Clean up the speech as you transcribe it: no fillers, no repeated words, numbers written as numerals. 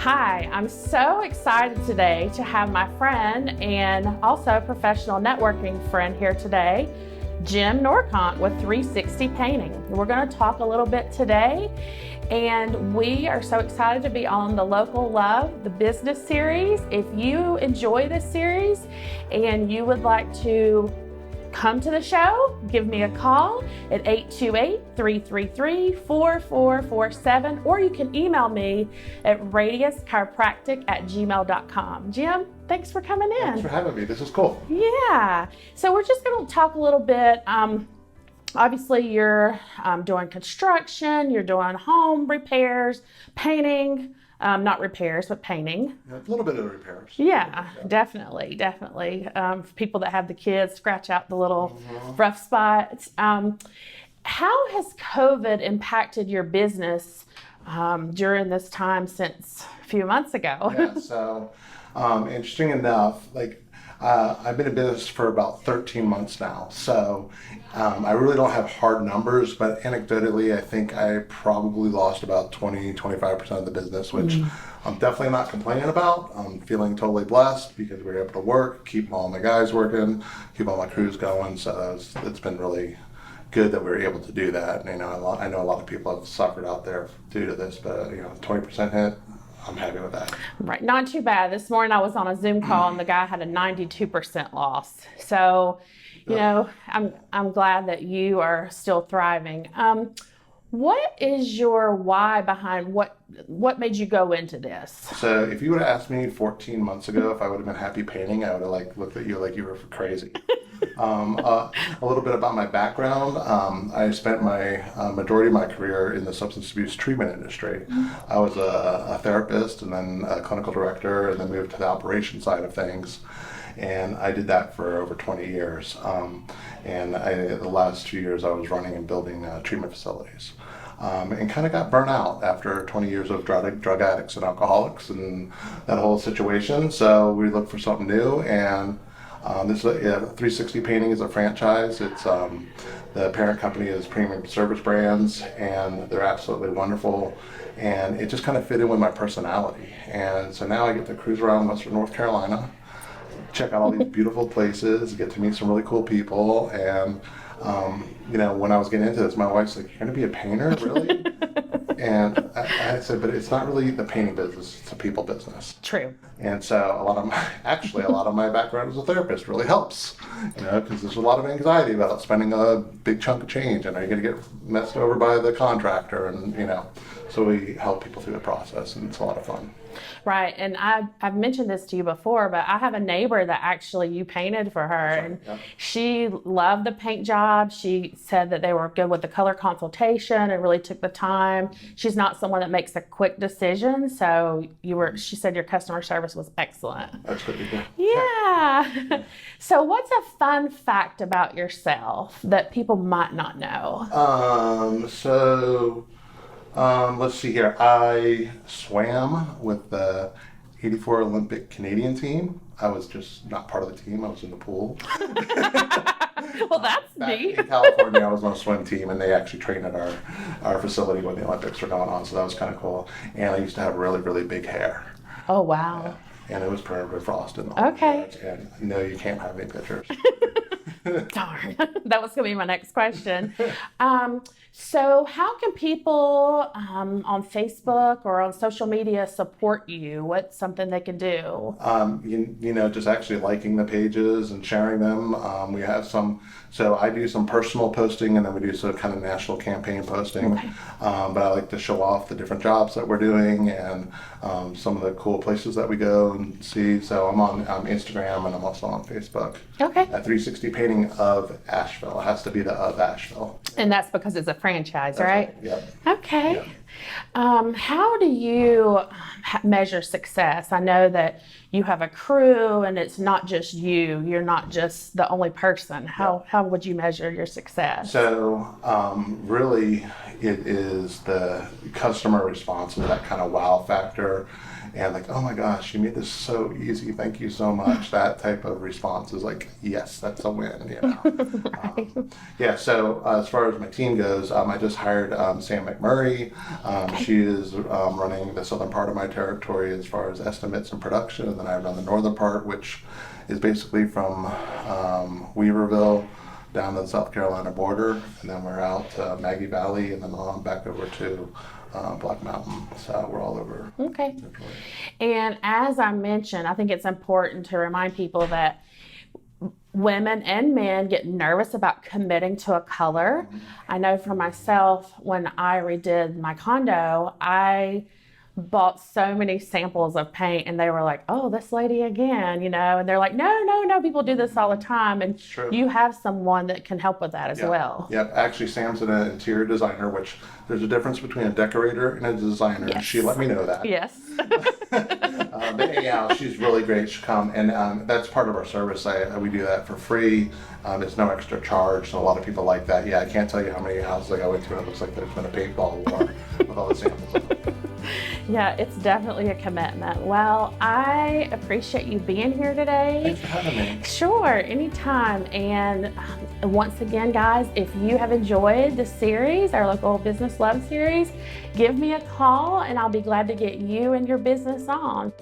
Hi, I'm so excited today to have my friend and also professional networking friend here today, Jim Norconk with 360 Painting. We're going to talk a little bit today, and we are so excited to be on the Local Love, the business series. If you enjoy this series and you would like to come to the show, give me a call at 828-333-4447, or you can email me at radiuschiropractic@gmail.com. Jim, thanks for coming in. Thanks for having me. This is cool. Yeah. So we're just going to talk a little bit. Obviously, you're doing construction, you're doing home repairs, painting. Not repairs, but painting. Yeah, a little bit of repairs. Yeah, definitely. For people that have the kids, scratch out the little rough spots. How has COVID impacted your business during this time since a few months ago? Yeah, so interesting enough, I've been in business for about 13 months now, so I really don't have hard numbers, but anecdotally, I think I probably lost about 20-25% of the business, which I'm definitely not complaining about. I'm feeling totally blessed because we were able to work, keep all my guys working, keep all my crews going, so it's been really good that we were able to do that. And, I know a lot of people have suffered out there due to this, but 20% hit, I'm happy with that. Right, not too bad. This morning I was on a Zoom call and the guy had a 92% loss. So, I'm glad that you are still thriving. What is your why behind what made you go into this? So if you would have asked me 14 months ago if I would have been happy painting, I would have looked at you like you were crazy. A little bit about my background. I spent my majority of my career in the substance abuse treatment industry. I was a therapist and then a clinical director, and then moved to the operation side of things. And I did that for over 20 years. The last 2 years I was running and building treatment facilities. And kind of got burnt out after 20 years of drug addicts and alcoholics and that whole situation. So we looked for something new, and 360 Painting is a franchise. It's the parent company is Premium Service Brands, and they're absolutely wonderful. And it just kind of fit in with my personality. And so now I get to cruise around Western North Carolina, check out all these beautiful places, get to meet some really cool people. And when I was getting into this, my wife's like, "You're gonna be a painter, really?" And I said, "But it's not really the painting business; it's a people business." True. And so a lot of my background as a therapist really helps, because there's a lot of anxiety about spending a big chunk of change, and are you going to get messed over by the contractor, and so we help people through the process, and it's a lot of fun. Right, and I've mentioned this to you before, but I have a neighbor that actually you painted for her, and she loved the paint job. She said that they were good with the color consultation and really took the time. She's not someone that makes a quick decision, so she said your customer service was excellent. That's good to hear. Yeah. So what's a fun fact about yourself that people might not know? Let's see here. I swam with the 84 Olympic Canadian team. I was just not part of the team. I was in the pool. Well, that's neat. In California, I was on a swim team, and they actually trained at our facility when the Olympics were going on, so that was kind of cool. And I used to have really, really big hair. Oh, wow. Yeah. And it was permafrost. Okay. And no, you can't have any pictures. Darn, that was going to be my next question. So how can people on Facebook or on social media support you? What's something they can do? Just actually liking the pages and sharing them. We have so I do some personal posting, and then we do some kind of national campaign posting. Okay. But I like to show off the different jobs that we're doing and some of the cool places that we go and see. So I'm on Instagram, and I'm also on Facebook. Okay. At 360 Painting of Asheville. It has to be the of Asheville. And that's because it's a franchise, right? Yep. Okay. Yep. How do you measure success? I know that you have a crew, and it's not just you. You're not just the only person. How would you measure your success? So really, it is the customer response to that kind of wow factor. and like, oh my gosh, you made this so easy, thank you so much. That type of response is like, yes, that's a win, you know. Yeah, so as far as my team goes, I just hired Sam McMurray. She is running the southern part of my territory as far as estimates and production, and then I run the northern part, which is basically from Weaverville down to the South Carolina border, and then we're out to Maggie Valley, and then on back over to Black Mountain. So we're all over. Okay. And as I mentioned, I think it's important to remind people that women and men get nervous about committing to a color. I know for myself, when I redid my condo, I bought so many samples of paint, and they were like, oh, this lady again, you know, and they're like, no, people do this all the time. And you have someone that can help with that as well. Yep, actually Sam's an interior designer, which there's a difference between a decorator and a designer. Yes. She let me know that. Yes. But anyhow, she's really great. She'll come, and that's part of our service. We do that for free. It's no extra charge, so a lot of people like that. Yeah, I can't tell you how many houses I go into, and it looks like there's been a paintball war with all the samples of them. Yeah, it's definitely a commitment. Well, I appreciate you being here today. Thanks for having me. Sure, anytime. And once again, guys, if you have enjoyed the series, our Local Business Love series, give me a call and I'll be glad to get you and your business on.